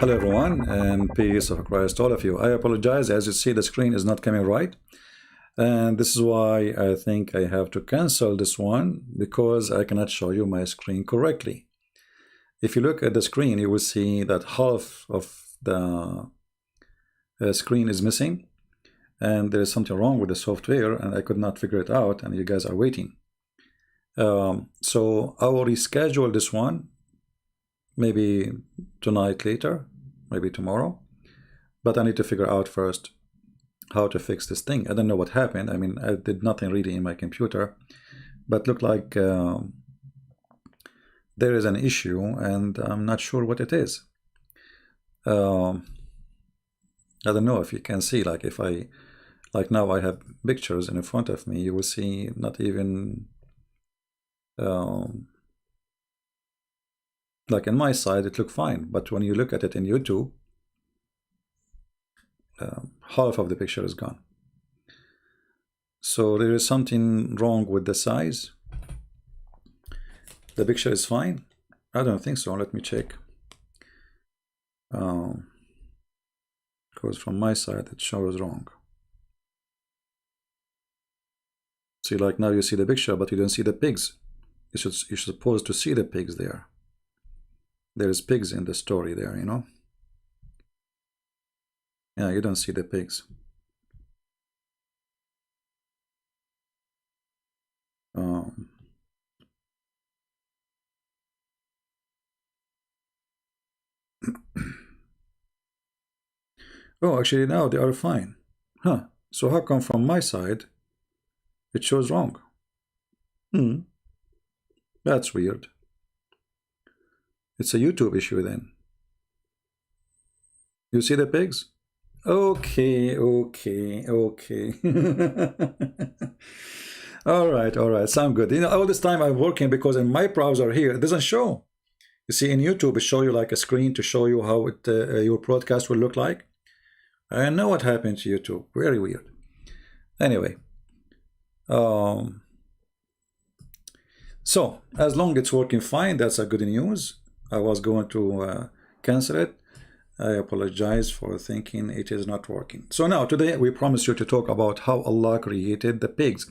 Hello everyone, and peace of Christ to all of you. I apologize, as you see the screen is not coming right, and this is why I think I have to cancel this one, because I cannot show you my screen correctly. If you look at the screen, you will see that half of the screen is missing, and there is something wrong with the software, and I could not figure it out, and you guys are waiting. So I will reschedule this one, maybe tonight later, maybe tomorrow, but I need to figure out first how to fix this thing. I don't know what happened. I mean, I did nothing really in my computer, but looked like there is an issue, and I'm not sure what it is. I don't know if you can see, like if I, like now I have pictures in front of me, you will see not even like in my side it looked fine, but when you look at it in YouTube, half of the picture is gone. So there is something wrong with the size. The picture is fine? I don't think so. Let me check. Because from my side it shows wrong. See, like now you see the picture, but you don't see the pigs. You're supposed to see the pigs there. There is pigs in the story there, you know. Yeah, you don't see the pigs. Oh, actually now they are fine. Huh. So how come from my side it shows wrong? That's weird. It's a YouTube issue then. You see the pigs? Okay. all right, sound good. You know, all this time I'm working because in my browser here it doesn't show. You see, in YouTube it show you like a screen to show you how it your broadcast will look like. I know what happened to YouTube. Very weird. Anyway, so as long as it's working fine, that's a good news. I was going to cancel it. I apologize for thinking it is not working. So now today we promised you to talk about how Allah created the pigs.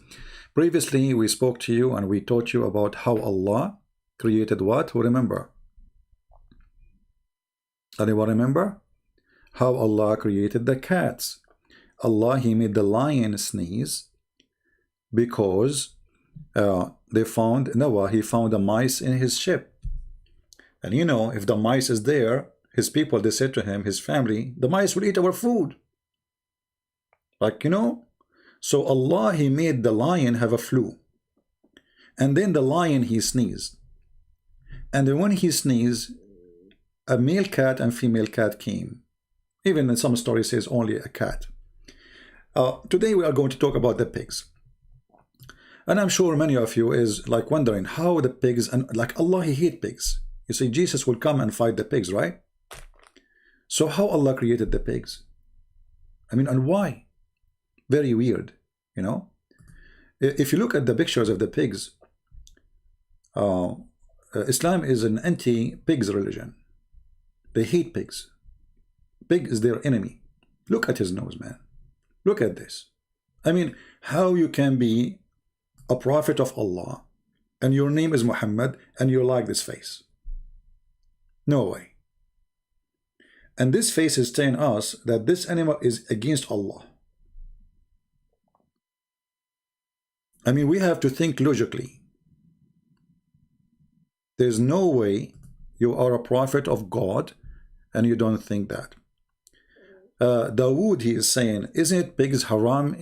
Previously we spoke to you and we taught you about how Allah created what? Who remember? Anyone remember? How Allah created the cats. Allah, He made the lion sneeze because they found Noah, he found a mice in his ship. And you know, if the mice is there, his people, they said to him, his family, the mice will eat our food. Like, you know, so Allah, He made the lion have a flu. And then the lion, he sneezed. And then when he sneezed, a male cat and female cat came. Even in some stories says only a cat. Today we are going to talk about the pigs. And I'm sure many of you is like wondering how the pigs, and like Allah, He hate pigs. You see, Jesus will come and fight the pigs, right? So how Allah created the pigs? I mean, and why? Very weird, you know? If you look at the pictures of the pigs, Islam is an anti-pigs religion. They hate pigs. Pig is their enemy. Look at his nose, man. Look at this. I mean, how you can be a prophet of Allah and your name is Muhammad and you like this face? No way. And this face is telling us that this animal is against Allah. I mean, we have to think logically. There's no way you are a prophet of God and you don't think that. Dawood, he is saying, isn't it pigs haram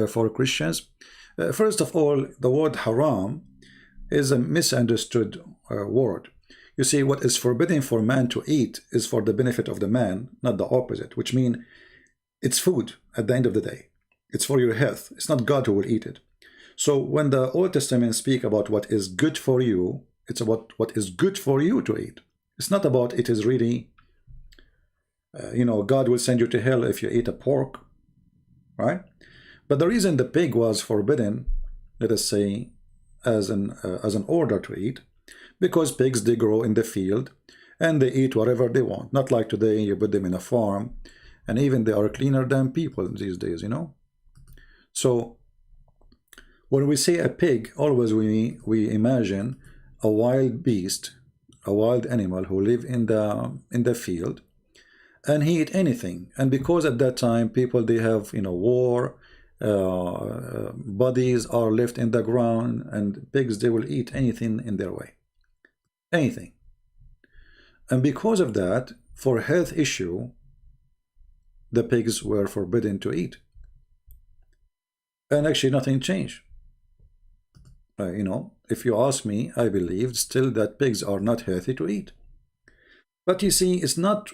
for Christians? First of all, the word haram is a misunderstood word. You see, what is forbidden for man to eat is for the benefit of the man, not the opposite, which means it's food at the end of the day. It's for your health. It's not God who will eat it. So when the Old Testament speak about what is good for you, it's about what is good for you to eat. It's not about it is really, you know, God will send you to hell if you eat a pork, right? But the reason the pig was forbidden, let us say, as an order to eat, because pigs, they grow in the field and they eat whatever they want. Not like today, you put them in a farm, and even they are cleaner than people these days, you know. So when we say a pig, always we imagine a wild beast, a wild animal who live in the field, and he eat anything. And because at that time people, they have, you know, war, bodies are left in the ground, and pigs, they will eat anything in their way, anything. And because of that, for health issue, the pigs were forbidden to eat. And actually nothing changed. You know, if you ask me, I believe still that pigs are not healthy to eat. But you see, it's not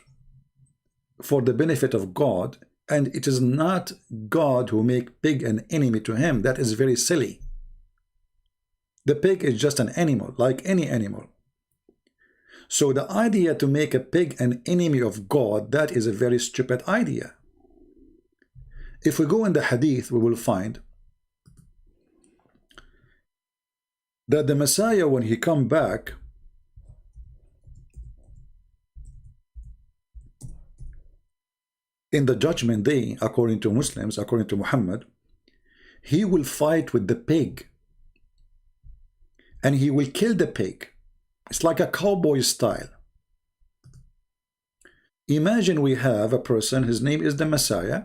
for the benefit of God, and it is not God who make pig an enemy to him. That is very silly. The pig is just an animal, like any animal. So the idea to make a pig an enemy of God, that is a very stupid idea. If we go in the hadith, we will find that the Messiah, when he come back, in the judgment day, according to Muslims, according to Muhammad, he will fight with the pig, and he will kill the pig. It's like a cowboy style. Imagine we have a person, his name is the Messiah,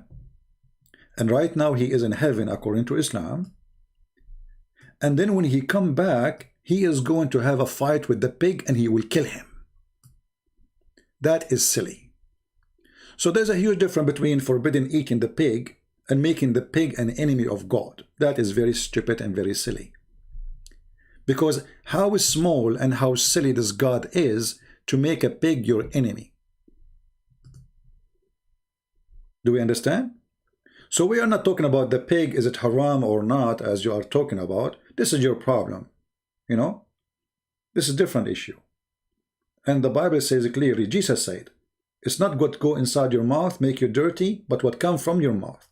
and right now he is in heaven according to Islam, and then when he come back, he is going to have a fight with the pig and he will kill him. That is silly. So there's a huge difference between forbidding eating the pig and making the pig an enemy of God. That is very stupid and very silly. Because how small and how silly this God is to make a pig your enemy. Do we understand? So we are not talking about the pig, is it haram or not, as you are talking about. This is your problem, you know. This is a different issue. And the Bible says clearly, Jesus said, it's not what go inside your mouth make you dirty, but what comes from your mouth.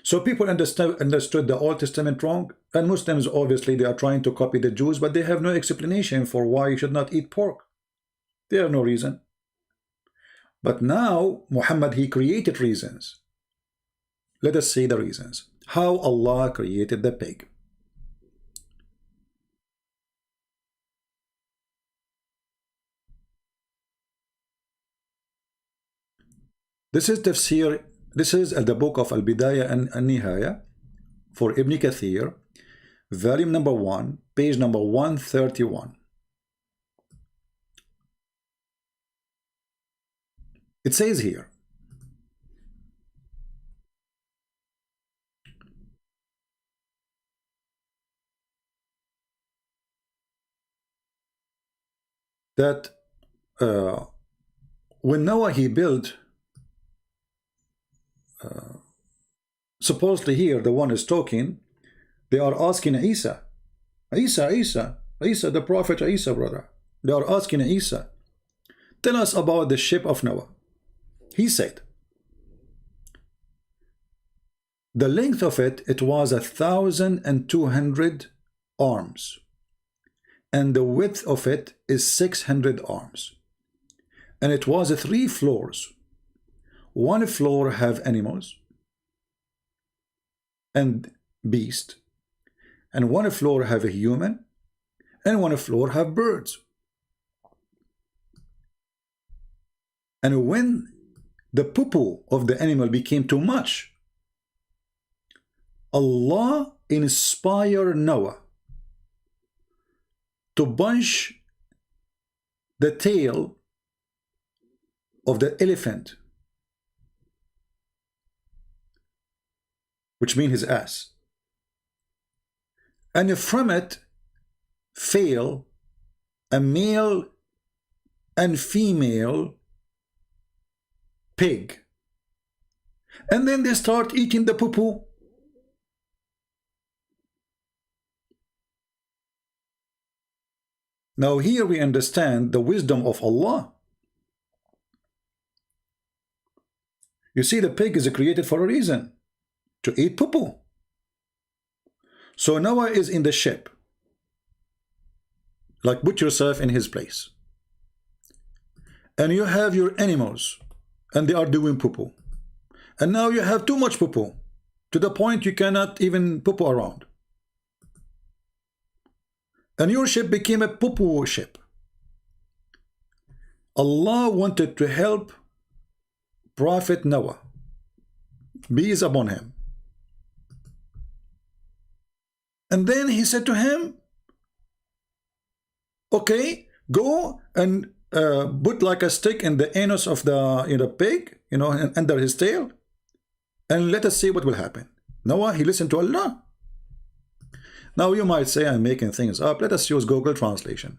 So people understood the Old Testament wrong, and Muslims, obviously, they are trying to copy the Jews, but they have no explanation for why you should not eat pork. They have no reason. But now, Muhammad, he created reasons. Let us see the reasons. How Allah created the pig. This is tafsir. This is the book of Al-Bidayah and Al-Nihaya for Ibn Kathir, volume number 1, page number 131. It says here, that when Noah he built, supposedly here the one is talking, they are asking Isa, the prophet Isa, brother. They are asking Isa, tell us about the ship of Noah. He said, the length of it was 1,200 arms, and the width of it is 600 arms, and it was 3 floors. One floor have animals and beast, and one floor have a human, and one floor have birds. And when the poo-poo of the animal became too much, Allah inspired Noah to bunch the tail of the elephant, which means his ass, and from it fell a male and female pig, and then they start eating the poo-poo. Now here we understand the wisdom of Allah. You see, the pig is created for a reason, to eat poo-poo. So Noah is in the ship. Like, put yourself in his place. and you have your animals, and they are doing poo-poo, and now you have too much poo-poo, to the point you cannot even poo-poo around, and your ship became a poo-poo ship. Allah wanted to help Prophet Noah, peace upon him, and then he said to him, okay, go and put like a stick in the anus of the pig, under his tail, and let us see what will happen. Noah, he listened to Allah. Now you might say I'm making things up. Let us use Google Translation.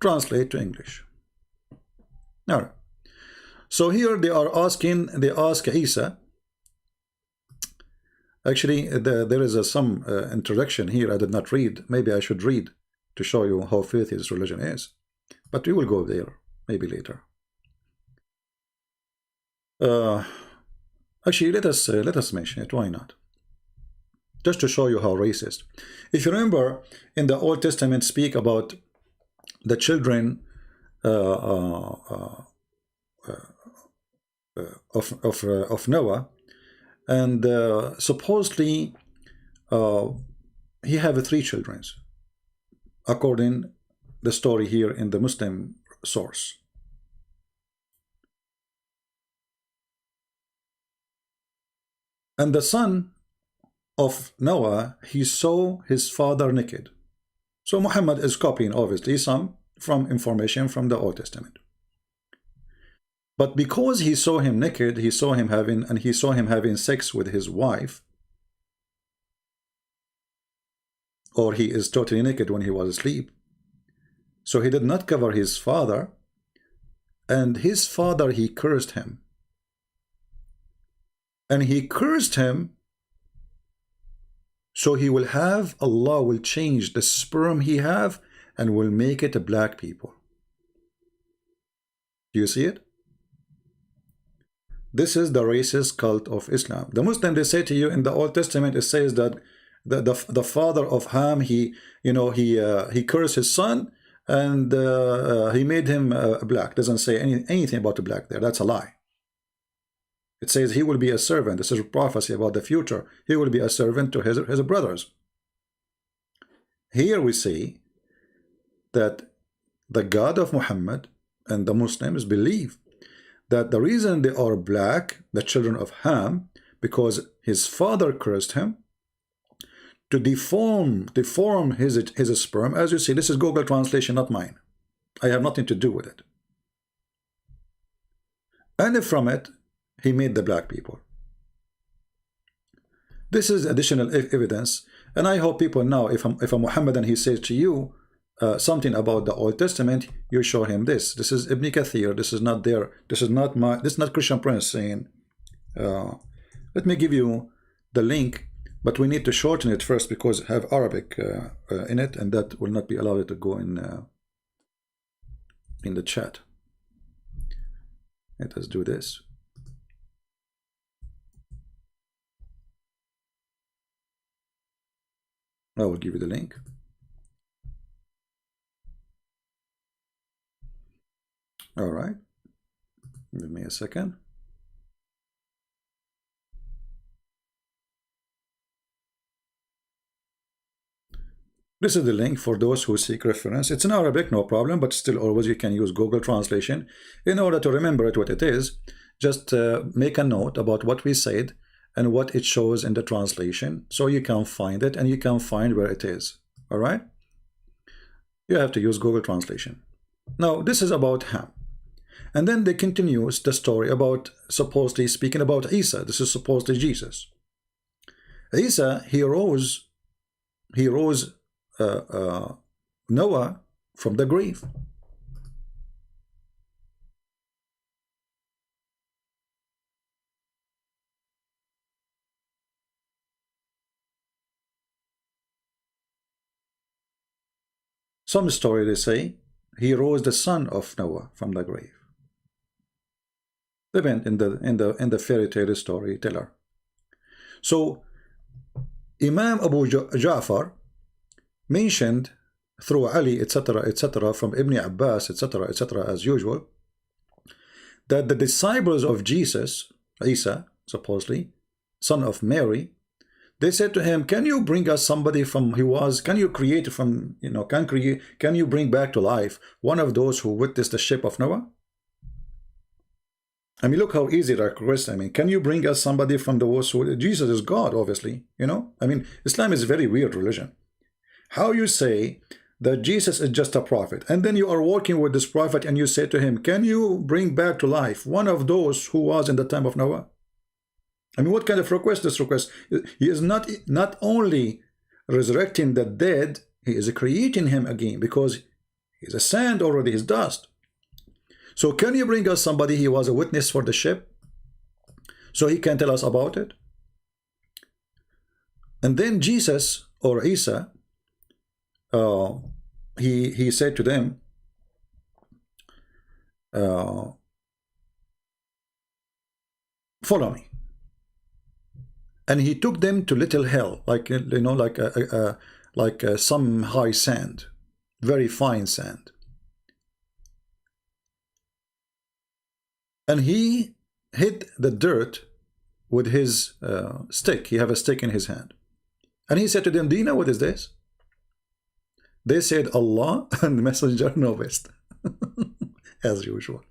Translate to English. All right. So here they ask Isa. Actually, there is some introduction here I did not read. Maybe I should read to show you how filthy this religion is. But we will go there maybe later. Actually, let us mention it. Why not? Just to show you how racist. If you remember, in the Old Testament, speak about the children of Noah, and supposedly he have 3 children, according the story here in the Muslim source. And the son of Noah, he saw his father naked. So Muhammad is copying obviously some from information from the Old Testament. But because he saw him naked, he saw him having sex with his wife, or he is totally naked when he was asleep. So he did not cover his father, and his father, he cursed him. And he cursed him, so Allah will change the sperm he have and will make it a black people. Do you see it? This is the racist cult of Islam. The Muslim, they say to you in the Old Testament, it says that the father of Ham, he cursed his son, and he made him black. Doesn't say anything about the black there. That's a lie. It says he will be a servant. This is a prophecy about the future. He will be a servant to his brothers. Here we see that the God of Muhammad and the Muslims believe that the reason they are black, the children of Ham, because his father cursed him to deform his sperm. As you see, this is Google Translation, not mine. I have nothing to do with it. And from it, he made the black people. This is additional evidence, and I hope people now, if a Muhammadan, he says to you something about the Old Testament, you show him this. This is Ibn Kathir. This is not there. This is not Christian Prince saying. Let me give you the link, but we need to shorten it first because it have Arabic in it, and that will not be allowed to go in the chat. Let us do this. I will give you the link. All right. Give me a second. This is the link for those who seek reference. It's in Arabic, no problem, but still always you can use Google Translation. In order to remember it what it is, just make a note about what we said and what it shows in the translation, so you can find it and you can find where it is. All right? You have to use Google Translation. Now, this is about Ham. And then they continues the story about supposedly speaking about Isa. This is supposedly Jesus. Isa, he rose Noah from the grave. Some story they say he rose the son of Noah from the grave. They went in the fairy tale storyteller. So Imam Abu Ja'far mentioned through Ali, etc., etc., from Ibn Abbas, etc., etc., as usual, that the disciples of Jesus, Isa, supposedly, son of Mary, they said to him, can you bring us somebody from can you create from, can you bring back to life one of those who witnessed the ship of Noah? I mean, look how easy that request. I mean, can you bring us somebody from those who, Jesus is God, obviously, I mean, Islam is a very weird religion. How you say that Jesus is just a prophet, and then you are working with this prophet and you say to him, can you bring back to life one of those who was in the time of Noah? I mean, what kind of request this request? He is not only resurrecting the dead, he is creating him again, because he's a sand already, he's dust. So can you bring us somebody he was a witness for the ship, so he can tell us about it? And then Jesus, or Isa, he said to them, follow me. And he took them to little hill, like some high sand, very fine sand. And he hit the dirt with his stick. He had a stick in his hand. And he said to them, do you know what is this? They said, Allah and the messenger know best. As usual.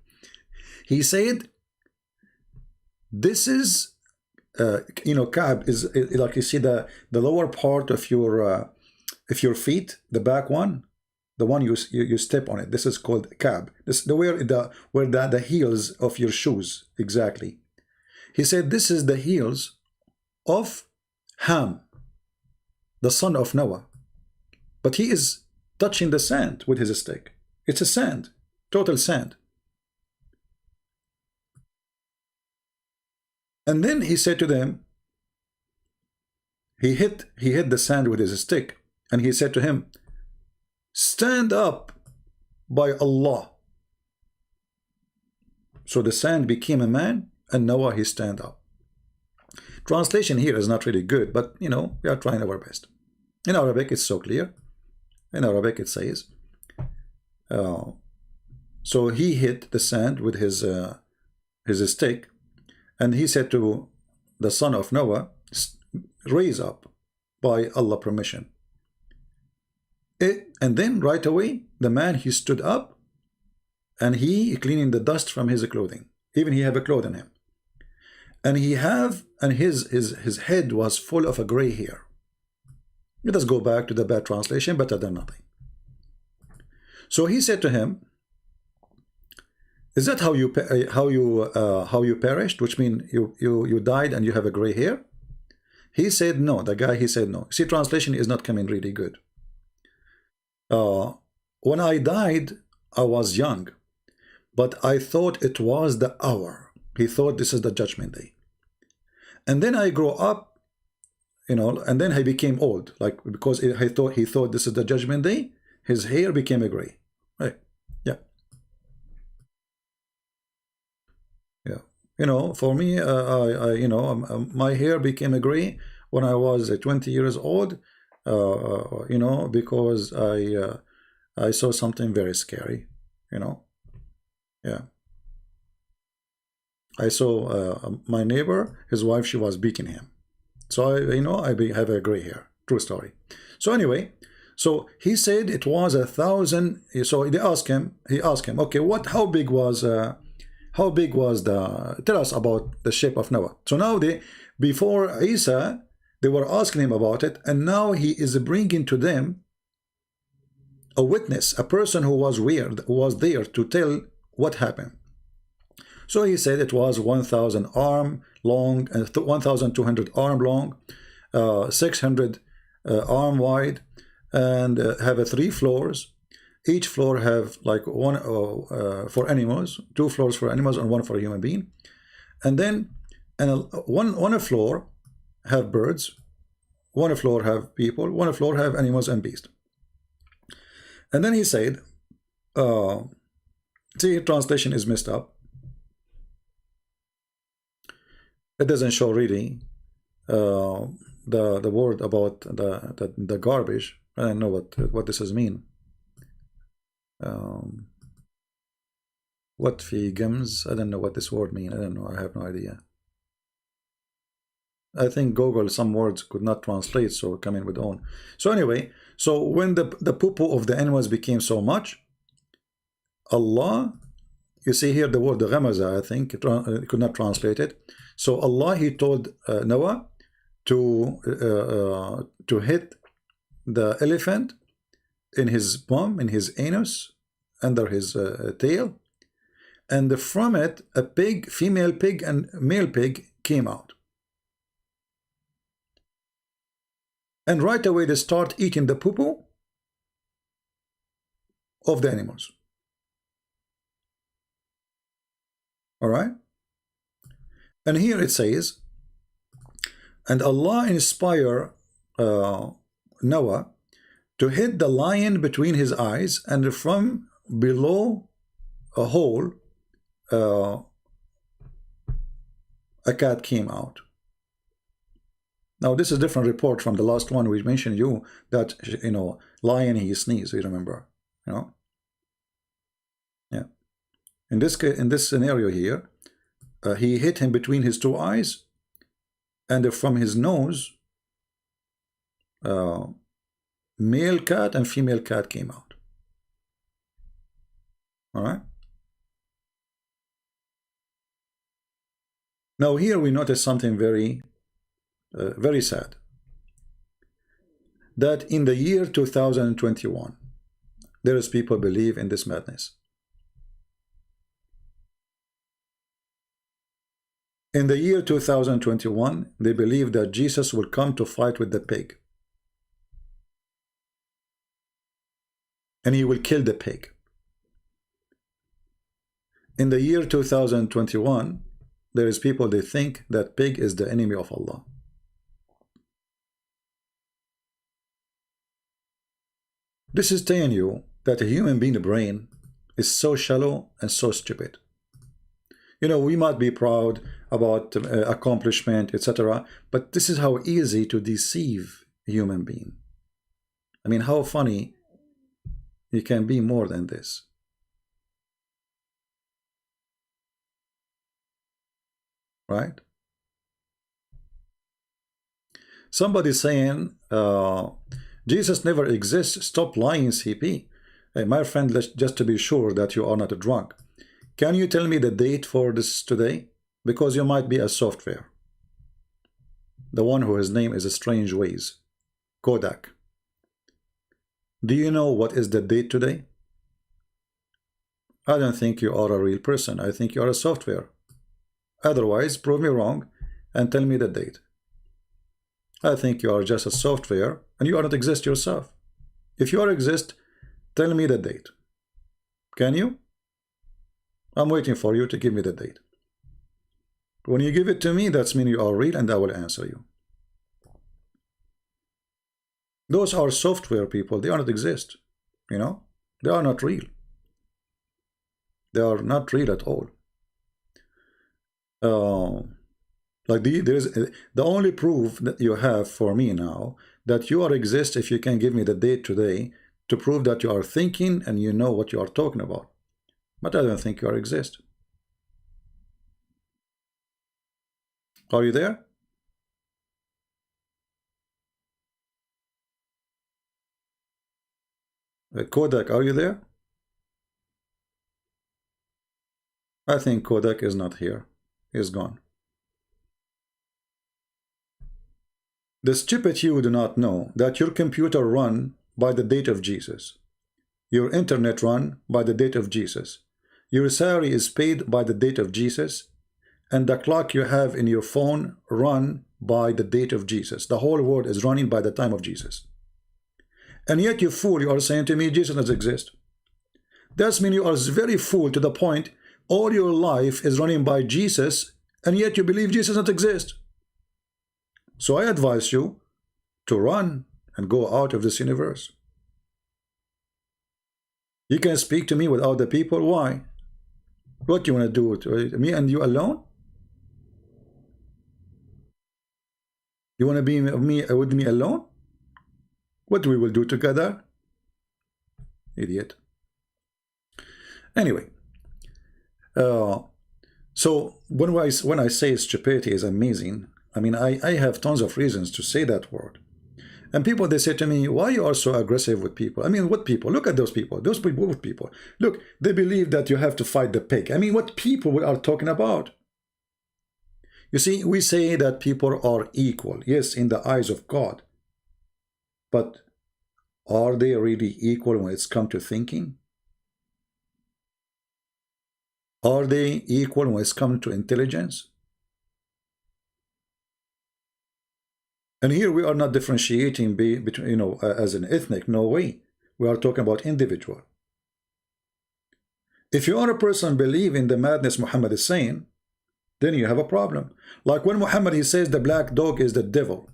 He said, this is, Ka'b is like, you see the lower part of your feet, the back one, the one you step on it. This is called Ka'b. This is where the heels of your shoes, exactly. He said, this is the heels of Ham, the son of Noah. But he is touching the sand with his stick. It's a sand, total sand. And then he said to them, he hit the sand with his stick, and he said to him, stand up by Allah. So the sand became a man, and Noah, he stand up. Translation here is not really good, but we are trying our best. In Arabic, it's so clear. In Arabic, it says, so he hit the sand with his stick, and he said to the son of Noah, raise up by Allah permission. And then right away, the man, he stood up, and he cleaning the dust from his clothing. Even he have a cloth on him. And his head was full of a gray hair. Let us go back to the bad translation, better than nothing. So he said to him, is that how you perished? Which means you died and you have a gray hair? He said no. The guy, he said no. See, translation is not coming really good. When I died, I was young, but I thought it was the hour. He thought this is the judgment day. And then I grew up, and then he became old, like, because he thought this is the judgment day. His hair became a gray. Right? Yeah. Yeah. For me, my hair became a gray when I was 20 years old. Because I saw something very scary. Yeah. I saw my neighbor, his wife, she was beating him. So I have a gray hair. True story. So anyway, so he said it was 1,000. So he asked him, okay, how big was tell us about the ship of Noah. So now before Isa, they were asking him about it, and now he is bringing to them a witness, a person who was there to tell what happened. So he said it was 1,000 arm long and 1,200 arm long, 600 arm wide, and have 3 floors. Each floor have like one for animals, 2 floors for animals, and 1 for a human being. And then one floor have birds, 1 floor have people, 1 floor have animals and beasts. And then he said, see, translation is messed up. It doesn't show really the word about the garbage. I don't know what this is mean. Um, what في gems? I don't know what this word means. I don't know. I have no idea. I think Google some words could not translate, so come in with own. So anyway, so when the poo-poo of the animals became so much, Allah, you see here the word the Ghamaza, I think it could not translate it. So Allah, he told Noah to hit the elephant in his bum, in his anus, under his tail, and from it a pig, female pig and male pig came out. And right away they start eating the poo-poo of the animals. All right? And here it says, and Allah inspired Noah to hit the lion between his eyes, and from below a hole a cat came out. Now this is a different report from the last one we mentioned you, that, you know, lion he sneezed, you remember, you know. Yeah. In this case, in this scenario here, he hit him between his two eyes, and from his nose male cat and female cat came out. All right. Now here we notice something very very sad, that in the year 2021 there is people believe in this madness. In the year 2021 they believe that Jesus will come to fight with the pig, and he will kill the pig. In the year 2021 there is people, they think that pig is the enemy of Allah. This is telling you that a human being brain is so shallow and so stupid. You know, we might be proud about accomplishment, etc., but this is how easy to deceive a human being. I mean, how funny you can be more than this. Right? Somebody saying Jesus never exists. Stop lying, CP. Hey, my friend, just to be sure that you are not a drunk, can you tell me the date for this today? Because you might be a software. The one whose name is a strange ways. Kodak. Do you know what is the date today? I don't think you are a real person. I think you are a software. Otherwise, prove me wrong and tell me the date. I think you are just a software and you are not exist yourself. If you are exist, tell me the date. Can you? I'm waiting for you to give me the date. When you give it to me, that's mean you are real, and I will answer you. Those are software people. They are not exist. You know, they are not real. They are not real at all. There is the only proof that you have for me now that you are exist, if you can give me the date today to prove that you are thinking and you know what you are talking about. But I don't think you are exist. Are you there? Kodak, are you there? I think Kodak is not here. He's gone. The stupid you do not know that your computer run by the date of Jesus. Your internet run by the date of Jesus. Your salary is paid by the date of Jesus. And the clock you have in your phone run by the date of Jesus. The whole world is running by the time of Jesus. And yet you fool, you are saying to me Jesus doesn't exist. That means you are very fool to the point all your life is running by Jesus, and yet you believe Jesus doesn't exist. So I advise you to run and go out of this universe. You can speak to me without the people. Why? What do you want to do? Me and you alone? You want to be with me alone? What we will do together? Idiot. Anyway, uh, so when I say stupidity is amazing, I mean I have tons of reasons to say that word. And people, they say to me, why you are so aggressive with people? I mean, what people? Look at those people. Those people, what people? Look, they believe that you have to fight the pig. I mean, what people we are talking about? You see, we say that people are equal. Yes, in the eyes of God. But are they really equal when it's come to thinking? Are they equal when it's come to intelligence? And here we are not differentiating between, you know, as an ethnic. No way. We are talking about individual. If you are a person believe in the madness Muhammad is saying, then you have a problem. Like when Muhammad, he says the black dog is the devil.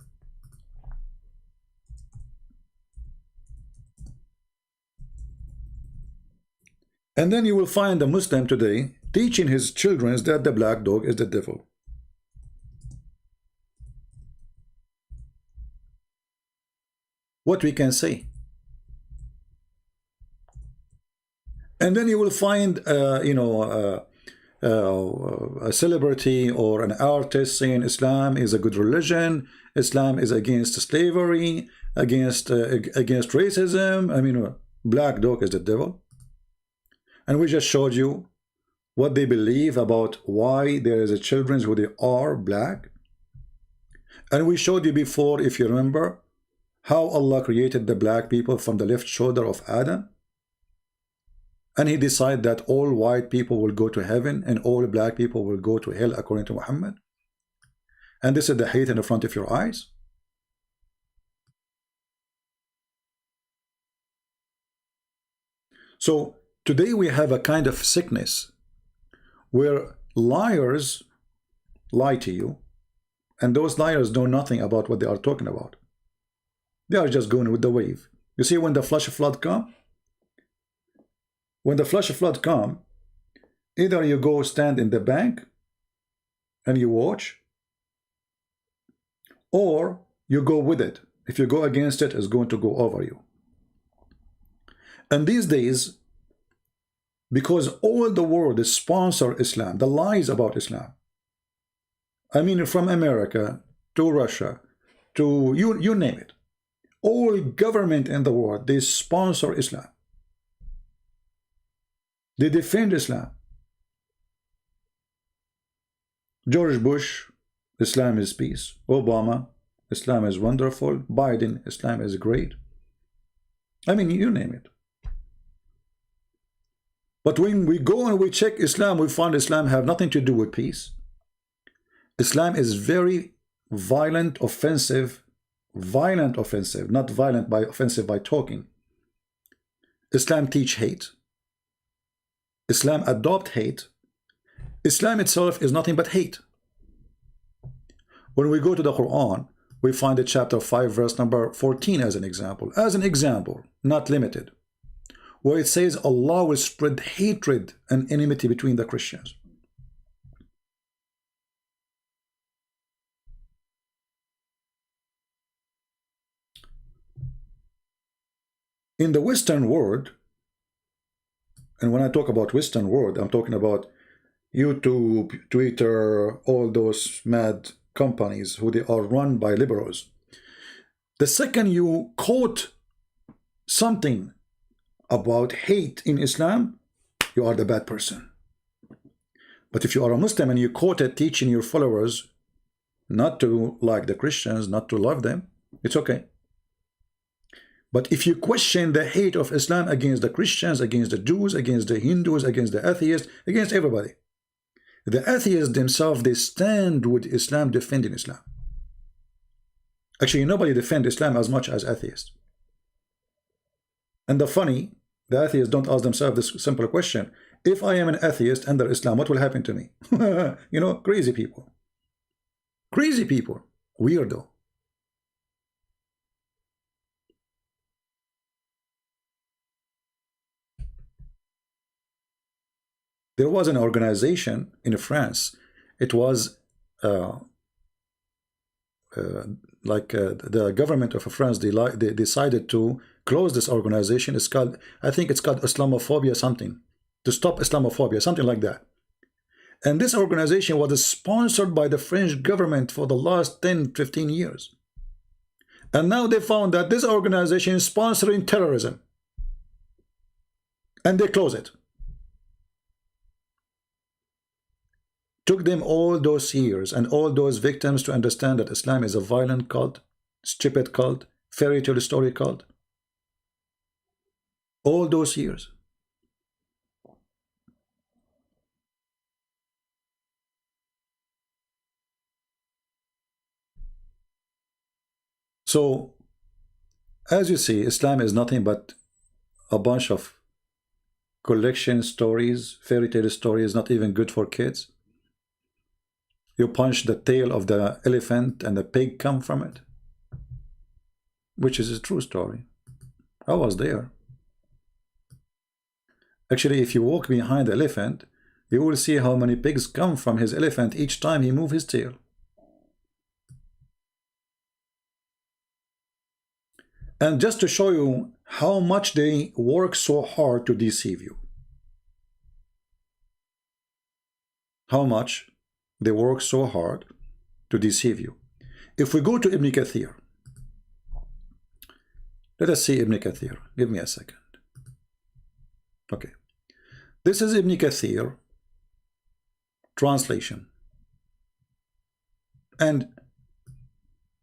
And then you will find a Muslim today teaching his children that the black dog is the devil. What we can say? And then you will find, you know, a celebrity or an artist saying Islam is a good religion, Islam is against slavery, against racism. I mean, black dog is the devil. And we just showed you what they believe about why there is a children who they are black. And we showed you before, if you remember, how Allah created the black people from the left shoulder of Adam. And he decided that all white people will go to heaven and all black people will go to hell according to Muhammad. And this is the hate in the front of your eyes. So today we have a kind of sickness where liars lie to you, and those liars know nothing about what they are talking about. They are just going with the wave. You see, when the flash flood come, either you go stand in the bank and you watch, or you go with it. If you go against it, it's going to go over you. And these days, because all the world is sponsor Islam, the lies about Islam. I mean, from America to Russia to you name it. All government in the world, they sponsor Islam. They defend Islam. George Bush, Islam is peace. Obama, Islam is wonderful. Biden, Islam is great. I mean, you name it. But when we go and we check Islam, we find Islam have nothing to do with peace. Islam is very violent, offensive, not violent by offensive by talking. Islam teach hate. Islam adopt hate. Islam itself is nothing but hate. When we go to the Quran, we find it chapter 5 verse number 14 as an example, not limited, where it says Allah will spread hatred and enmity between the Christians. In the Western world, and when I talk about Western world, I'm talking about YouTube, Twitter, all those mad companies who they are run by liberals. The second you quote something about hate in Islam, you are the bad person. But if you are a Muslim and you quote it teaching your followers not to like the Christians, not to love them, it's okay. But if you question the hate of Islam against the Christians, against the Jews, against the Hindus, against the atheists, against everybody, the atheists themselves, they stand with Islam, defending Islam. Actually, nobody defends Islam as much as atheists. And the atheists don't ask themselves this simple question: if I am an atheist under Islam, what will happen to me? You know, crazy people. Crazy people. Weirdo. There was an organization in France. It was the government of France, they decided to close this organization. It's called, I think it's called Islamophobia something, to stop Islamophobia, something like that. And this organization was sponsored by the French government for the last 10-15 years. And now they found that this organization is sponsoring terrorism. And they close it. Took them all those years and all those victims to understand that Islam is a violent cult, stupid cult, fairy tale story cult. All those years. So, as you see, Islam is nothing but a bunch of collection stories, fairy tale stories, not even good for kids. You punch the tail of the elephant and the pig come from it, which is a true story. I was there. Actually, if you walk behind the elephant, you will see how many pigs come from his elephant each time he moves his tail. And just to show you how much they work so hard to deceive you. How much they work so hard to deceive you. If we go to Ibn Kathir, let us see Ibn Kathir. Give me a second. Okay. This is Ibn Kathir translation and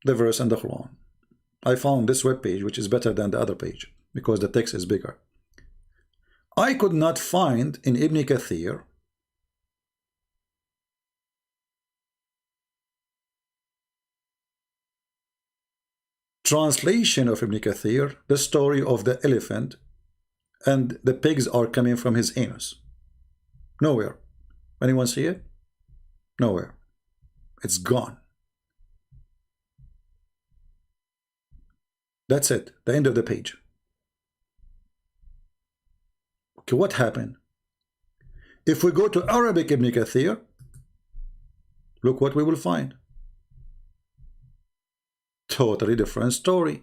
the verse in the Quran. I found this web page, which is better than the other page because the text is bigger. I could not find in Ibn Kathir translation of Ibn Kathir the story of the elephant and the pigs are coming from his anus. Nowhere. Anyone see it? Nowhere. It's gone. That's it. The end of the page. Okay, what happened? If we go to Arabic Ibn Kathir, look what we will find. Totally different story.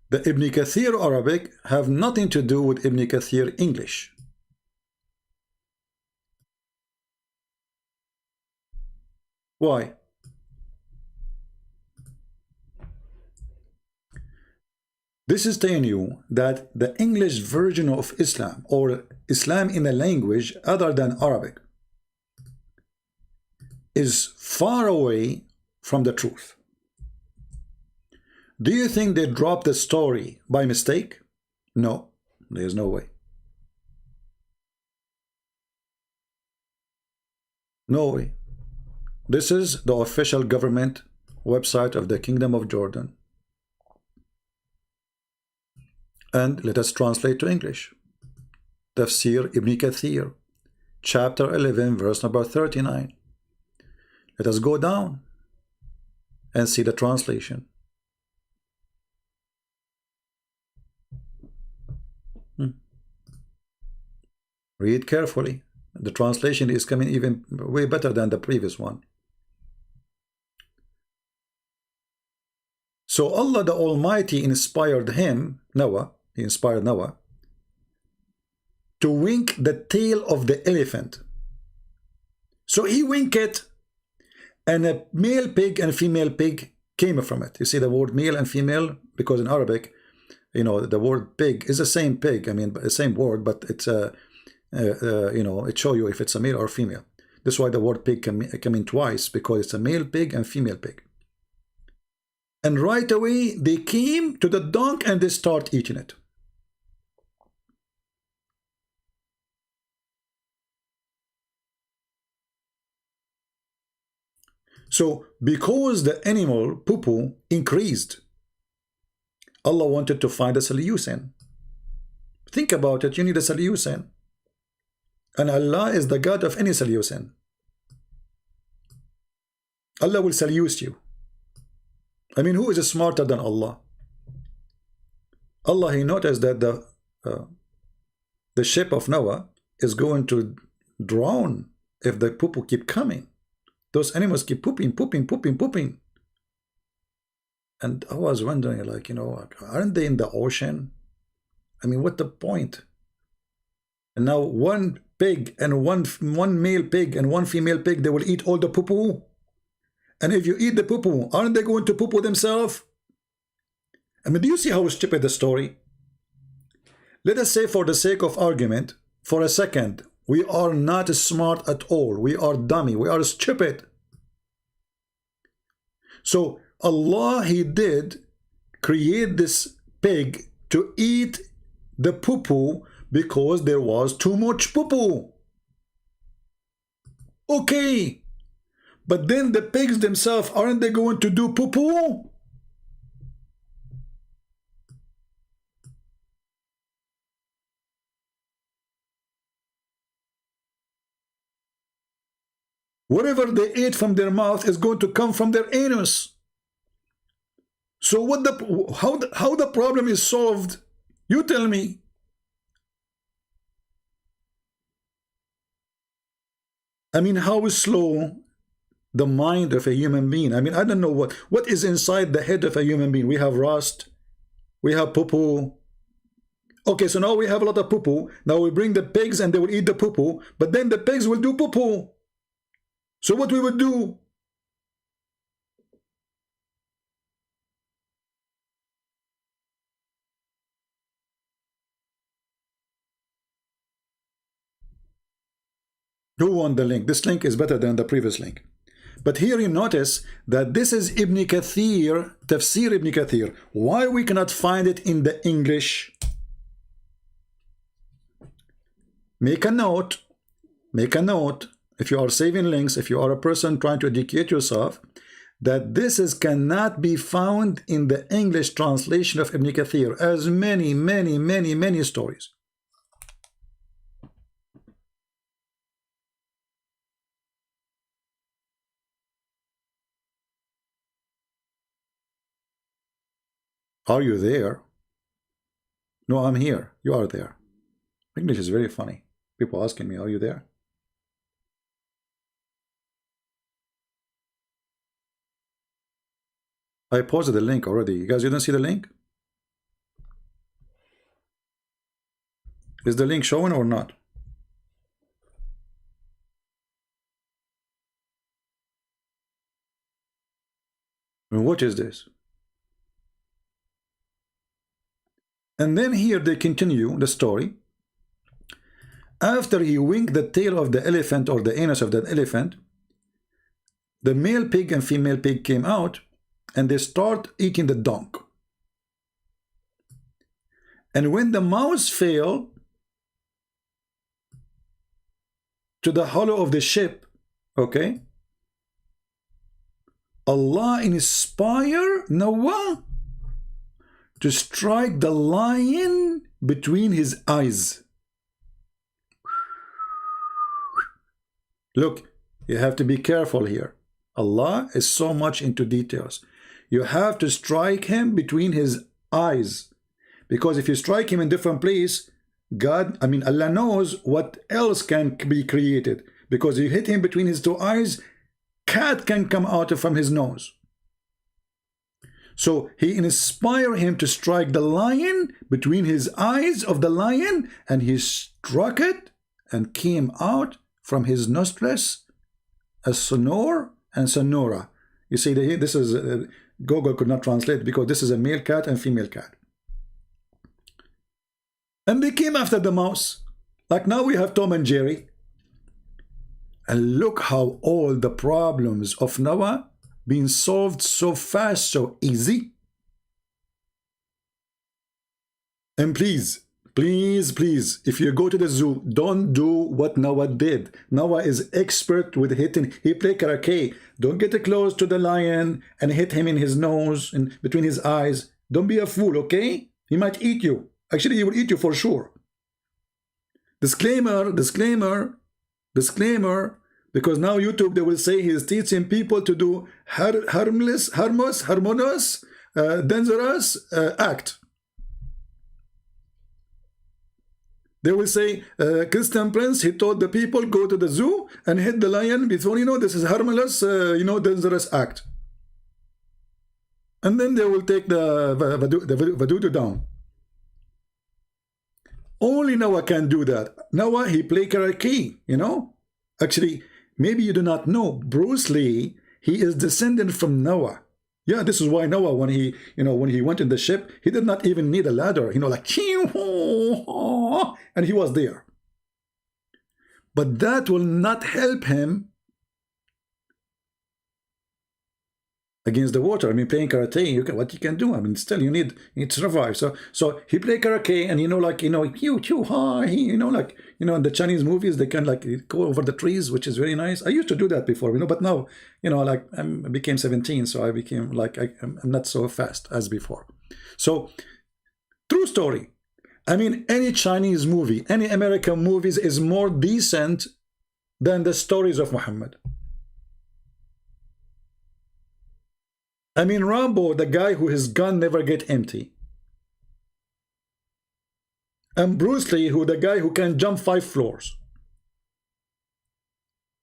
The Ibn Kathir Arabic have nothing to do with Ibn Kathir English. Why? This is telling you that the English version of Islam, or Islam in a language other than Arabic, is far away from the truth. Do you think they dropped the story by mistake? No, there's no way. No way. This is the official government website of the Kingdom of Jordan. And let us translate to English. Tafsir Ibn Kathir, chapter 11, verse number 39. Let us go down and see the translation. Read carefully. The translation is coming even way better than the previous one. So Allah the Almighty inspired him, Noah, he inspired Noah, to wink the tail of the elephant. So he winked it, and a male pig and female pig came from it. You see the word male and female, because in Arabic, you know, the word pig is the same pig, I mean, the same word, but it's a, you know, it shows you if it's a male or female. That's why the word pig come in twice, because it's a male pig and female pig. And right away, they came to the dung and they start eating it. So, because the animal poo-poo increased, Allah wanted to find a solution. Think about it, you need a solution. And Allah is the God of any solution. Allah will seduce you. I mean, who is smarter than Allah? Allah, he noticed that the ship of Noah is going to drown if the poo-poo keep coming. Those animals keep pooping, pooping, pooping, pooping. And I was wondering, like, you know, aren't they in the ocean? I mean, what's the point? And now one pig and one male pig and one female pig, they will eat all the poo-poo. And if you eat the poo-poo, aren't they going to poo-poo themselves? I mean, do you see how stupid the story? Let us say, for the sake of argument, for a second, we are not smart at all. We are dummy. We are stupid. So Allah, He did create this pig to eat the poo-poo because there was too much poo-poo. Okay. But then the pigs themselves, aren't they going to do poo-poo? Whatever they ate from their mouth is going to come from their anus. So how the problem is solved? You tell me. I mean, how slow the mind of a human being. I mean, I don't know what is inside the head of a human being. We have rust, we have poo-poo. Okay, so now we have a lot of poo-poo. Now we bring the pigs and they will eat the poo-poo, but then the pigs will do poo-poo. So what we would do? Who won the link? This link is better than the previous link. But here you notice that this is Ibn Kathir, Tafsir Ibn Kathir. Why we cannot find it in the English? Make a note. Make a note. If you are saving links, if you are a person trying to educate yourself, that this cannot be found in the English translation of Ibn Kathir, as many stories. Are you there? No, I'm here. You are there. English is very funny. People asking me, are you there? I posted the link already. You guys didn't see the link? Is the link showing or not? And what is this? And then here they continue the story. After he winked the tail of the elephant, or the anus of that elephant, the male pig and female pig came out and they start eating the dung. And when the mouse fell to the hollow of the ship, okay, Allah inspired Noah to strike the lion between his eyes. Look, you have to be careful here. Allah is so much into details. You have to strike him between his eyes, because if you strike him in different place, Allah knows what else can be created. Because you hit him between his two eyes, cat can come out from his nose. So he inspired him to strike the lion between his eyes of the lion, and he struck it and came out from his nostrils a sonor and sonora. You see, this is Google could not translate because this is a male cat and female cat. And they came after the mouse. Like now we have Tom and Jerry. And look how all the problems of Noah being solved so fast, so easy. And please, if you go to the zoo, don't do what Noah did. Noah is expert with hitting. He played karate. Don't get close to the lion and hit him in his nose and between his eyes. Don't be a fool, okay? He might eat you. Actually, he will eat you for sure. Disclaimer, because now YouTube, they will say he is teaching people to do harmless, dangerous act. They will say, Christian Prince, he told the people, go to the zoo and hit the lion before, this is harmless, dangerous act. And then they will take the voodoo down. Only Noah can do that. Noah, he played karaoke, you know. Actually, maybe you do not know, Bruce Lee, he is descendant from Noah. Yeah, this is why Noah, when he, when he went in the ship, he did not even need a ladder, like, and he was there. But that will not help him against the water. I mean, playing karate, what you can do? I mean, still you need to survive. So he played karate, and in the Chinese movies they can like go over the trees, which is very nice. I used to do that before, but now, like I became 17, so I became like I'm not so fast as before. So true story. I mean, any Chinese movie, any American movies is more decent than the stories of Muhammad. I mean, Rambo, the guy who his gun never get empty. And Bruce Lee, who the guy who can jump 5 floors.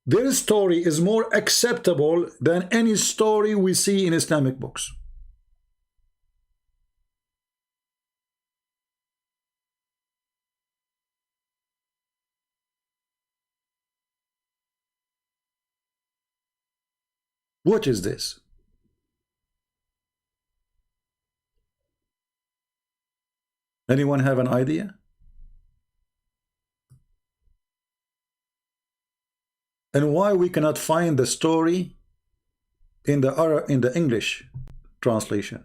Their story is more acceptable than any story we see in Islamic books. What is this? Anyone have an idea? And why we cannot find the story in the English translation?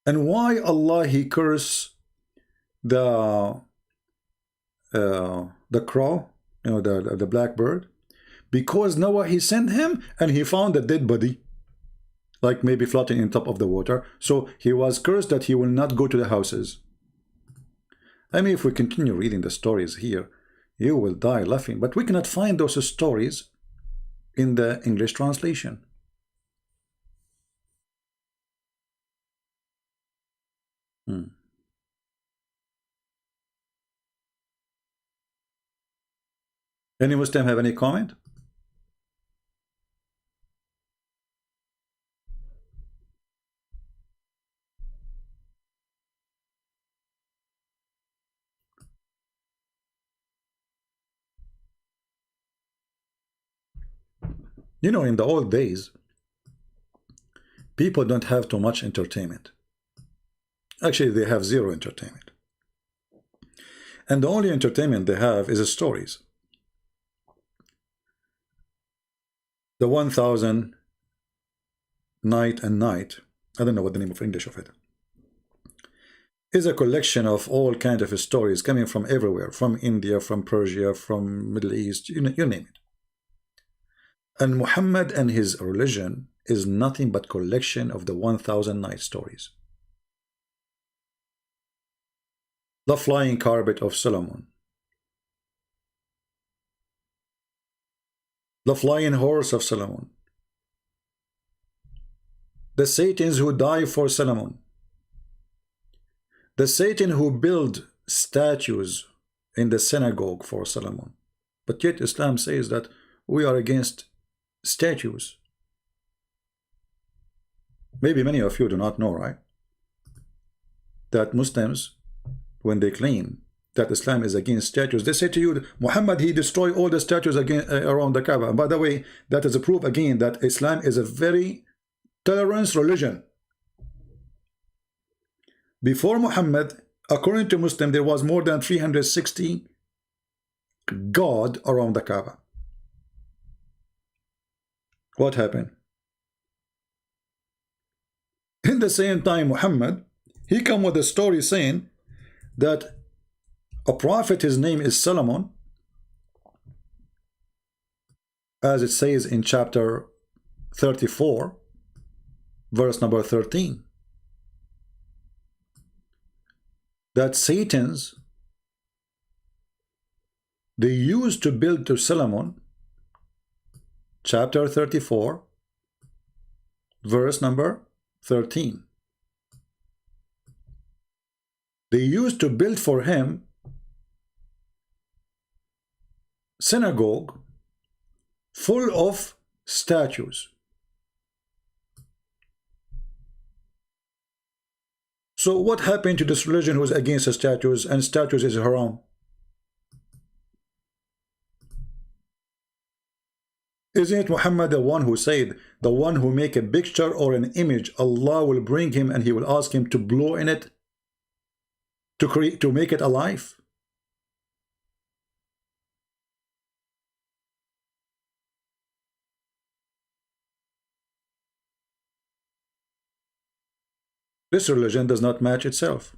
And why Allah he curse the crow, the blackbird? Because Noah he sent him and he found a dead body, like maybe floating in top of the water. So he was cursed that he will not go to the houses. I mean, if we continue reading the stories here, you will die laughing. But we cannot find those stories in the English translation. Any Muslim have any comment? In the old days, people don't have too much entertainment. Actually, they have zero entertainment. And the only entertainment they have is stories. The 1000 Night and Night, I don't know what the name of English of it, is a collection of all kinds of stories coming from everywhere, from India, from Persia, from Middle East, you name it. And Muhammad and his religion is nothing but collection of the 1000 Night stories. The flying carpet of Solomon, the flying horse of Solomon, the Satans who die for Solomon, the Satan who build statues in the synagogue for Solomon. But yet Islam says that we are against statues. Maybe many of you do not know, right? That Muslims, when they claim that Islam is against statues, they say to you, Muhammad, he destroyed all the statues around the Kaaba. And by the way, that is a proof again that Islam is a very tolerant religion. Before Muhammad, according to Muslim, there was more than 360 God around the Kaaba. What happened? In the same time, Muhammad, he come with a story saying that a prophet, his name is Solomon, as it says in chapter 34, verse number 13, that Satans, they used to build to Solomon, chapter 34, verse number 13. They used to build for him synagogue full of statues. So what happened to this religion who is against the statues, and statues is haram? Isn't it Muhammad the one who said, the one who make a picture or an image, Allah will bring him and he will ask him to blow in it, to make it alive? This religion does not match itself.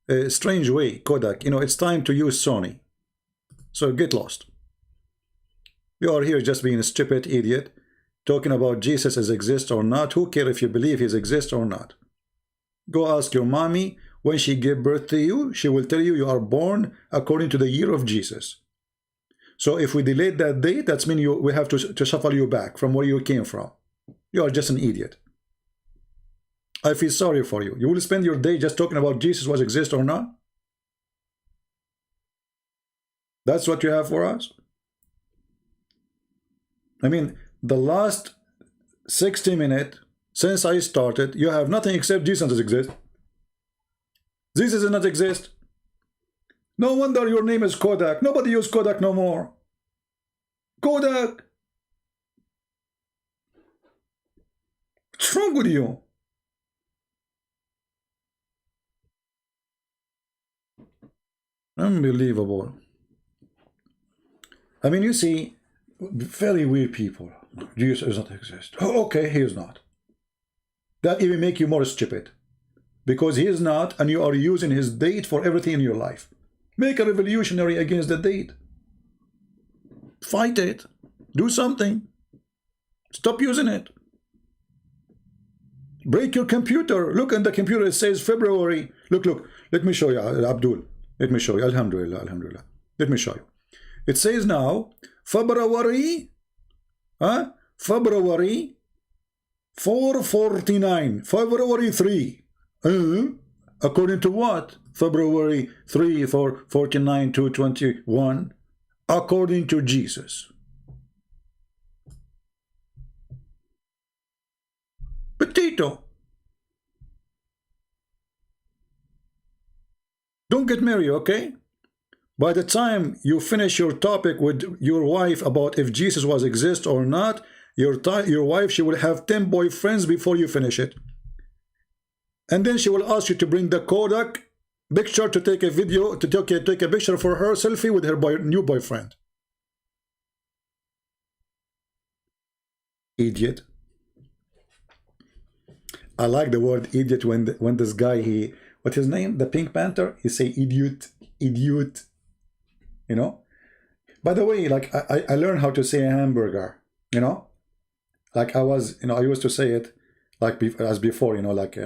A strange way, Kodak, you know, it's time to use Sony. So get lost. You are here just being a stupid idiot, talking about Jesus as exists or not. Who cares if you believe he exists or not? Go ask your mommy when she gave birth to you. She will tell you you are born according to the year of Jesus. So if we delayed that date, that's mean we have to shuffle you back from where you came from. You are just an idiot. I feel sorry for you. You will spend your day just talking about Jesus was exist or not? That's what you have for us? I mean, the last 60 minutes since I started, you have nothing except Jesus does exist. Jesus does not exist. No wonder your name is Kodak. Nobody uses Kodak no more. Kodak! What's wrong with you? Unbelievable. I mean, you see, very weird people. Jesus does not exist. Oh, okay, he is not. That even make you more stupid. Because he is not, and you are using his date for everything in your life. Make a revolutionary against the date. Fight it. Do something. Stop using it. Break your computer. Look in the computer, it says February. Look, look. Let me show you, Abdul. Let me show you. Alhamdulillah, Alhamdulillah. Let me show you. It says now, February, February 449, February 3. According to what? February 3, 449, 221. According to Jesus. Potato. Don't get married, okay? By the time you finish your topic with your wife about if Jesus was exist or not, your wife, she will have 10 boyfriends before you finish it. And then she will ask you to bring the Kodak picture to take a video, to take a picture for her selfie with her new boyfriend. Idiot. I like the word idiot when this guy, what's his name? The Pink Panther? He say idiot, idiot. You know? By the way, like I learned how to say hamburger, you know? Like I used to say it like as before, you know, like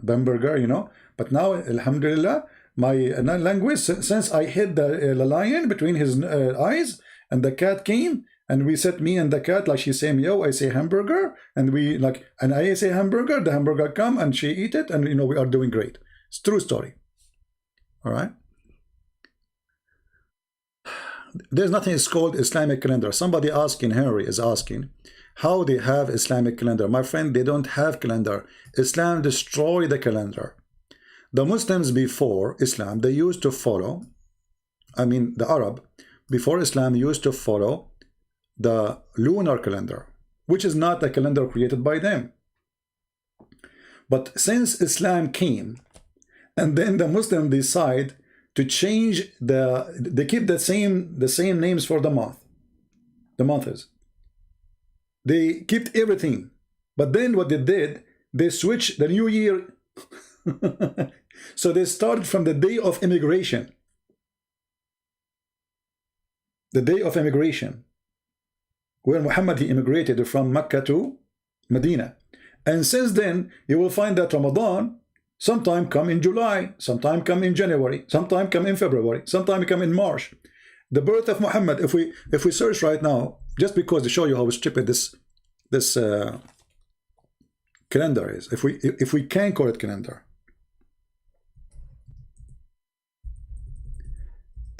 hamburger, you know? But now, alhamdulillah, my language, since I hit the lion between his eyes and the cat came, and we said me and the cat, like she say meow, I say hamburger, and I say hamburger, the hamburger come and she eat it, and you know, we are doing great. It's true story. All right. There's nothing is called Islamic calendar. Somebody asking, Henry is asking, how they have Islamic calendar. My friend, they don't have calendar. Islam destroyed the calendar. The Muslims before Islam, they used to follow, I mean the Arab, before Islam used to follow the lunar calendar, which is not a calendar created by them. But since Islam came, and then the Muslim decide to change they keep the same names for the months. They kept everything. But then what they did, they switched the new year. So they started from the day of immigration. The day of immigration. Where Muhammad, he immigrated from Mecca to Medina. And since then, you will find that Ramadan sometime come in July, sometime come in January, sometime come in February, sometime come in March. The birth of Muhammad, if we search right now, just because to show you how stupid this calendar is, if we can call it calendar.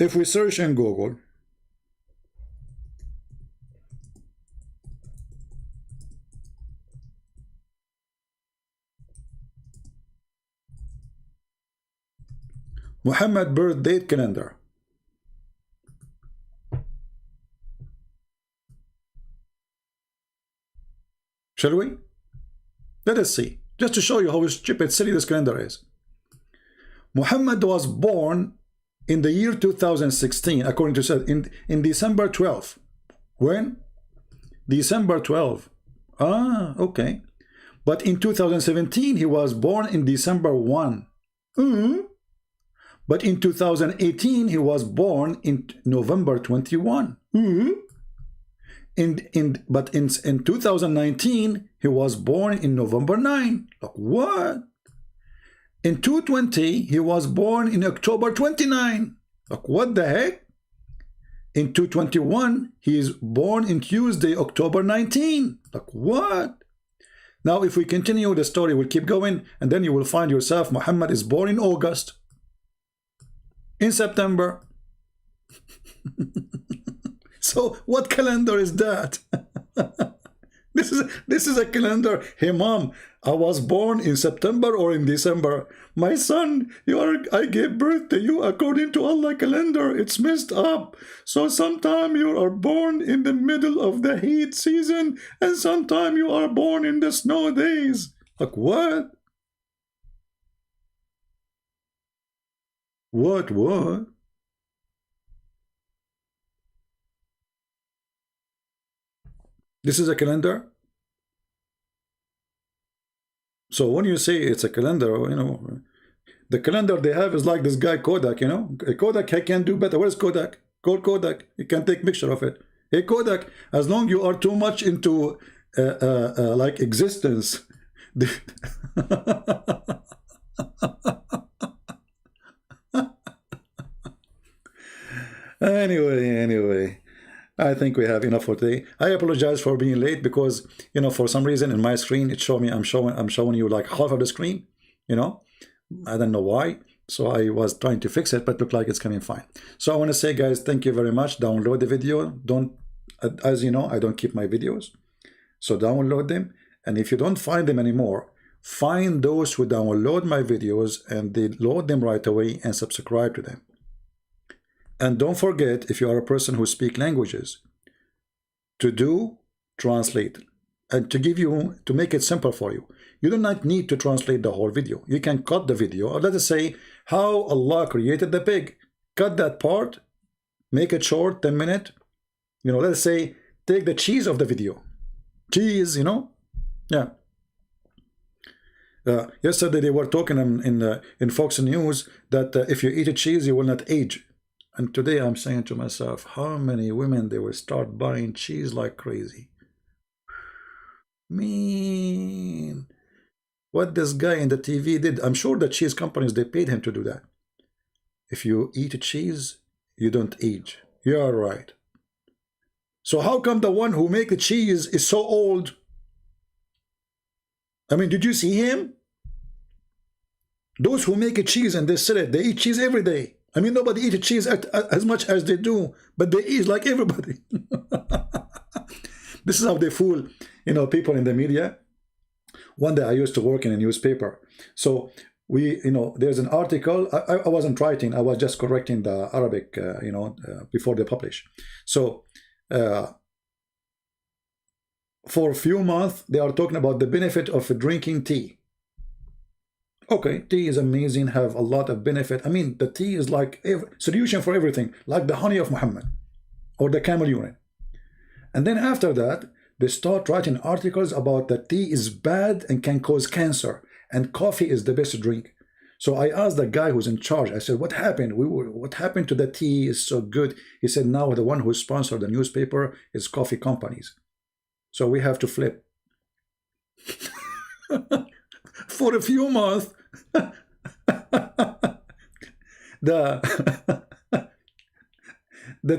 If we search in Google, Muhammad birth date calendar, shall we? Let us see, just to show you how stupid, silly this calendar is. Muhammad was born in the year 2016, according to in December 12. When? December 12. Ah, okay. But in 2017, he was born in December 1. But in 2018, he was born in November 21. But in 2019, he was born in November 9. Like, what? In 220, he was born in October 29. Like, what the heck? In 221, he is born in Tuesday, October 19. Like, what? Now, if we continue the story, we'll keep going, and then you will find yourself, Muhammad is born in August, in September. So, what calendar is that? This is a calendar. Hey, mom, I was born in September or in December. My son, I gave birth to you according to Allah calendar. It's messed up. So sometime you are born in the middle of the heat season, and sometime you are born in the snow days. Like, what? What? This is a calendar? So when you say it's a calendar, you know, the calendar they have is like this guy Kodak, you know. Kodak can do better. Where's Kodak? Call Kodak. You can take picture of it. Hey Kodak, as long you are too much into like existence. Anyway. I think we have enough for today. I apologize for being late because, you know, for some reason in my screen it showed me I'm showing you like half of the screen, you know. I don't know why. So I was trying to fix it, but look like it's coming fine. So I want to say, guys, thank you very much. Download the video. Don't, as you know, I don't keep my videos. So download them. And if you don't find them anymore, find those who download my videos and they load them right away and subscribe to them. And don't forget, if you are a person who speaks languages, to do translate. And to make it simple for you, you do not need to translate the whole video. You can cut the video, or let us say how Allah created the pig. Cut that part, make it short, 10 minutes. You know, let's say take the cheese of the video. Cheese, you know? Yeah. Yesterday they were talking in Fox News that if you eat a cheese, you will not age. And today I'm saying to myself, how many women they will start buying cheese like crazy. Man, what this guy in the TV did, I'm sure the cheese companies, they paid him to do that. If you eat a cheese, you don't age. You are right. So how come the one who make the cheese is so old? I mean, did you see him? Those who make a cheese and they sell it, they eat cheese every day. I mean, nobody eats cheese as much as they do, but they eat like everybody. This is how they fool, you know, people in the media. One day I used to work in a newspaper. So we, you know, there's an article. I wasn't writing. I was just correcting the Arabic, you know, before they publish. So for a few months, they are talking about the benefit of drinking tea. Okay, tea is amazing, have a lot of benefit. I mean, the tea is like a solution for everything, like the honey of Muhammad or the camel urine. And then after that, they start writing articles about that tea is bad and can cause cancer, and coffee is the best drink. So I asked the guy who's in charge, I said, what happened? What happened to the tea is so good? He said, now the one who sponsored the newspaper is coffee companies. So we have to flip. For a few months, the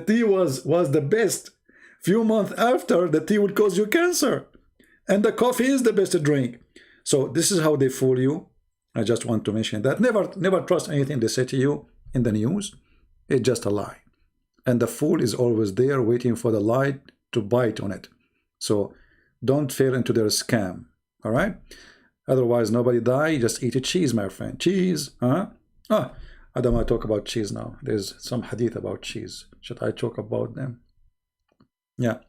tea was the best. Few months after, the tea would cause you cancer, and the coffee is the best drink. So this is how they fool you. I just want to mention that. Never trust anything they say to you in the news. It's just a lie. And the fool is always there waiting for the light to bite on it. So don't fall into their scam. All right? Otherwise, nobody die. Just eat a cheese, my friend. Cheese. Huh? Ah, I don't want to talk about cheese now. There's some hadith about cheese. Should I talk about them? Yeah.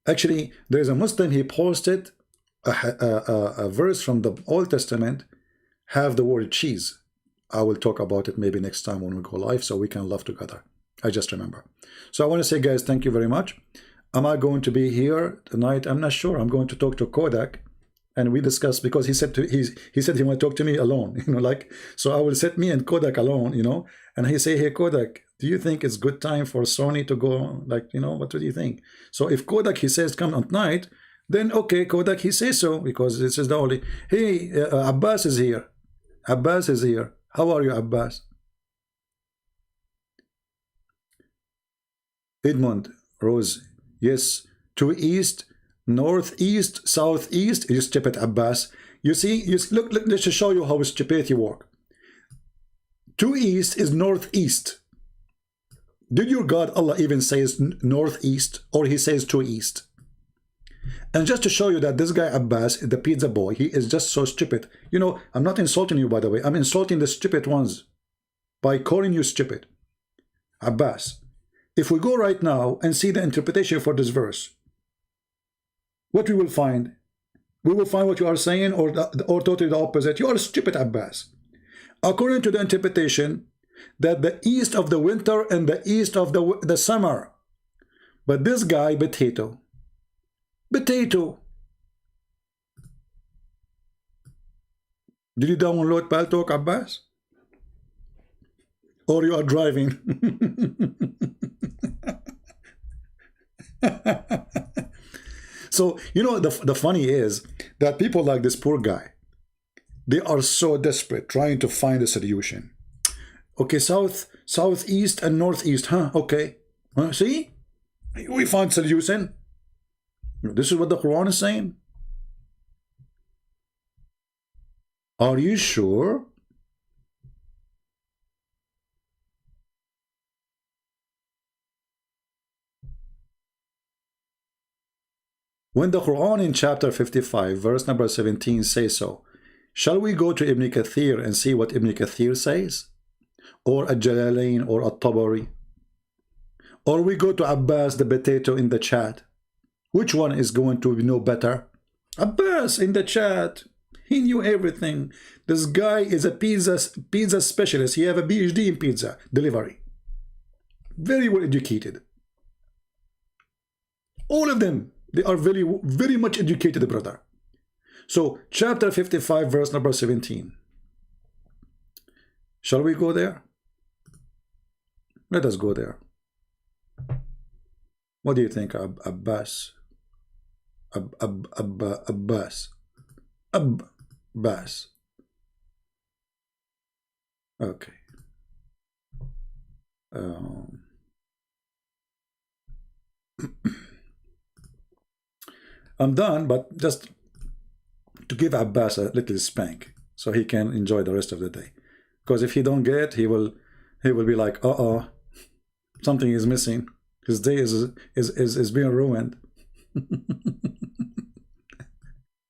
Actually, there's a Muslim, he posted a verse from the Old Testament, have the word cheese. I will talk about it maybe next time when we go live so we can laugh together. I just remember. So I want to say, guys, thank you very much. Am I going to be here tonight? I'm not sure. I'm going to talk to Kodak, and we discussed, because he said he want to talk to me alone, you know, like, so I will set me and Kodak alone, you know, and he say, hey, Kodak, do you think it's good time for Sony to go, like, you know, what do you think? So if Kodak, he says, come at night, then okay, Kodak, he says so, because this is the only, hey, Abbas is here. Abbas is here. How are you, Abbas? Edmund Rose, yes, to east, northeast, southeast, you stupid Abbas. You see, look, let's just show you how stupidity work. To east is northeast. Did your God Allah even says northeast, or he says to east? And just to show you that this guy Abbas, the pizza boy, he is just so stupid. You know, I'm not insulting you, by the way. I'm insulting the stupid ones by calling you stupid. Abbas, if we go right now and see the interpretation for this verse, what we will find? We will find what you are saying, or totally the opposite. You are stupid, Abbas. According to the interpretation, that the east of the winter and the east of the summer. But this guy, potato. Did you download Paltalk, Abbas? Or you are driving? So, you know, the funny is that people like this poor guy, they are so desperate trying to find a solution. Okay, southeast and northeast, huh? Okay. See? We found solution. This is what the Quran is saying. Are you sure? When the Quran in chapter 55, verse number 17 says so, shall we go to Ibn Kathir and see what Ibn Kathir says? Or Al-Jalalain or At-Tabari? Or we go to Abbas the potato in the chat? Which one is going to know better? Abbas in the chat. He knew everything. This guy is a pizza specialist. He have a PhD in pizza delivery. Very well educated. All of them, they are very much educated, brother. So, chapter 55, verse number 17. Shall we go there? Let us go there. What do you think, Abbas? Abbas. Okay. I'm done, but just to give Abbas a little spank so he can enjoy the rest of the day. Because if he don't get it, he will be like, something is missing. His day is being ruined.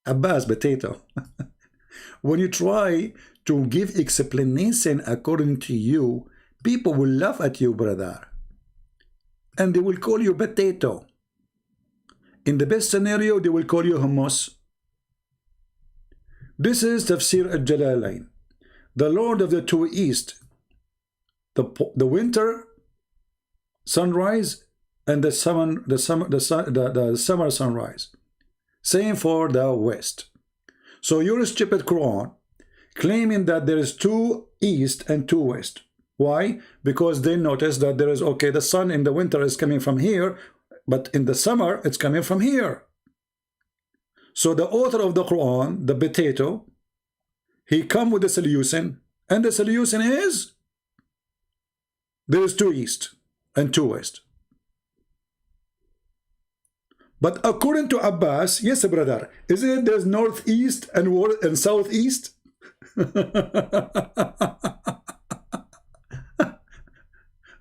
Abbas, potato. When you try to give explanation according to you, people will laugh at you, brother. And they will call you potato. In the best scenario, they will call you hummus. This is Tafsir Al-Jalalain. The Lord of the Two East. The winter sunrise and the summer sunrise. Same for the west. So your stupid Quran claiming that there is two east and two west. Why? Because they notice that there is, okay, the sun in the winter is coming from here, but in the summer it's coming from here. So the author of the Quran, the potato, he come with a solution, and the solution is there is two east and two west. But according to Abbas, yes, brother, isn't it there's northeast and southeast?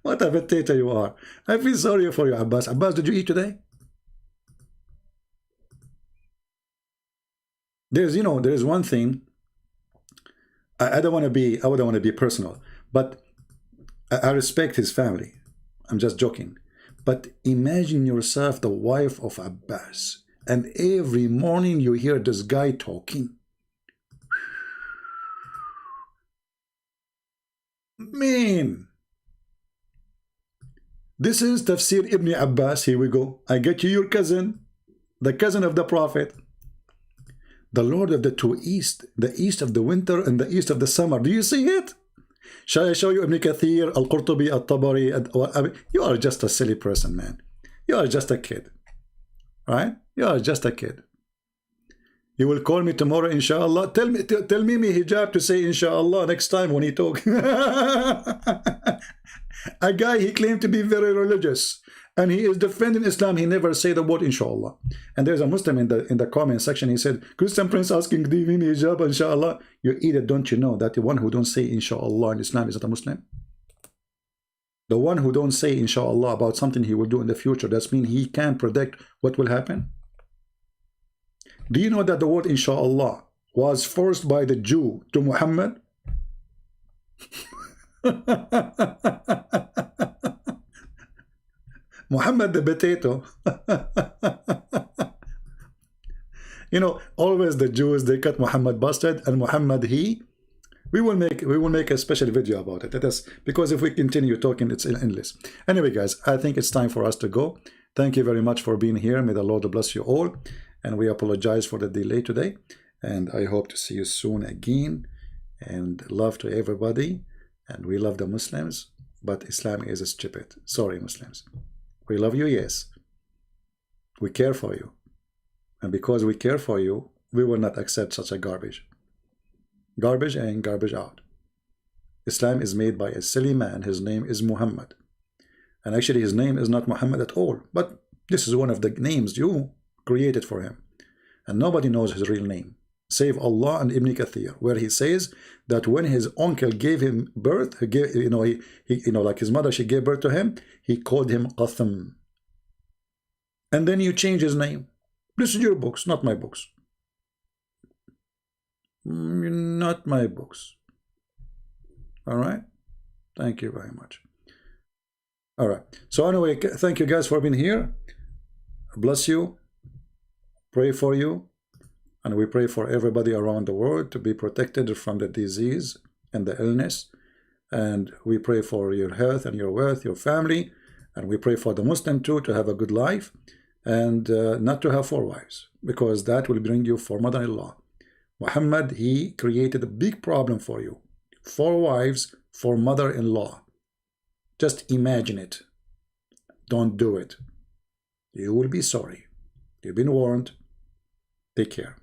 What a potato you are. I feel sorry for you, Abbas. Abbas, did you eat today? There's, you know, there's one thing. I don't want to be, I wouldn't want to be personal, but I respect his family. I'm just joking. But imagine yourself the wife of Abbas, and every morning you hear this guy talking. Man, this is Tafsir Ibn Abbas. Here we go. I get you your cousin, the cousin of the Prophet, the Lord of the two East, the East of the winter and the East of the summer. Do you see it? Shall I show you Ibn Kathir, Al-Qurtubi, Al-Tabari? You are just a silly person, man. You are just a kid, right? You are just a kid. You will call me tomorrow, inshallah. Tell Mimi Hijab to say inshallah next time when he talk. A guy, he claimed to be very religious, and he is defending Islam. He never say the word inshallah. And there's a Muslim in the comment section. He said, Christian Prince asking, do you mean hijab, inshallah? You idiot, don't you know that the one who don't say inshallah in Islam is not a Muslim? The one who don't say inshallah about something he will do in the future, that means he can't predict what will happen. Do you know that the word inshallah was forced by the Jew to Muhammad? Muhammad the potato. You know, always the Jews, they cut Muhammad busted, and Muhammad he. We will make a special video about it. That is because if we continue talking, it's endless. Anyway, guys, I think it's time for us to go. Thank you very much for being here. May the Lord bless you all. And we apologize for the delay today. And I hope to see you soon again. And love to everybody. And we love the Muslims. But Islam is stupid. Sorry, Muslims. We love you, yes. We care for you. And because we care for you, we will not accept such a garbage. Garbage in, garbage out. Islam is made by a silly man. His name is Muhammad. And actually his name is not Muhammad at all. But this is one of the names you created for him. And nobody knows his real name. Save Allah and Ibn Kathir, where he says that when his uncle gave him birth, he gave, like his mother, she gave birth to him, he called him Qatham. And then you change his name. This is your books, not my books. Not my books. All right? Thank you very much. All right. So anyway, thank you guys for being here. Bless you. Pray for you. And we pray for everybody around the world to be protected from the disease and the illness. And we pray for your health and your wealth, your family. And we pray for the Muslim too to have a good life and not to have 4 wives, because that will bring you 4 mother-in-law. Muhammad, he created a big problem for you. 4 wives, 4 mother-in-law. Just imagine it. Don't do it. You will be sorry. You've been warned. Take care.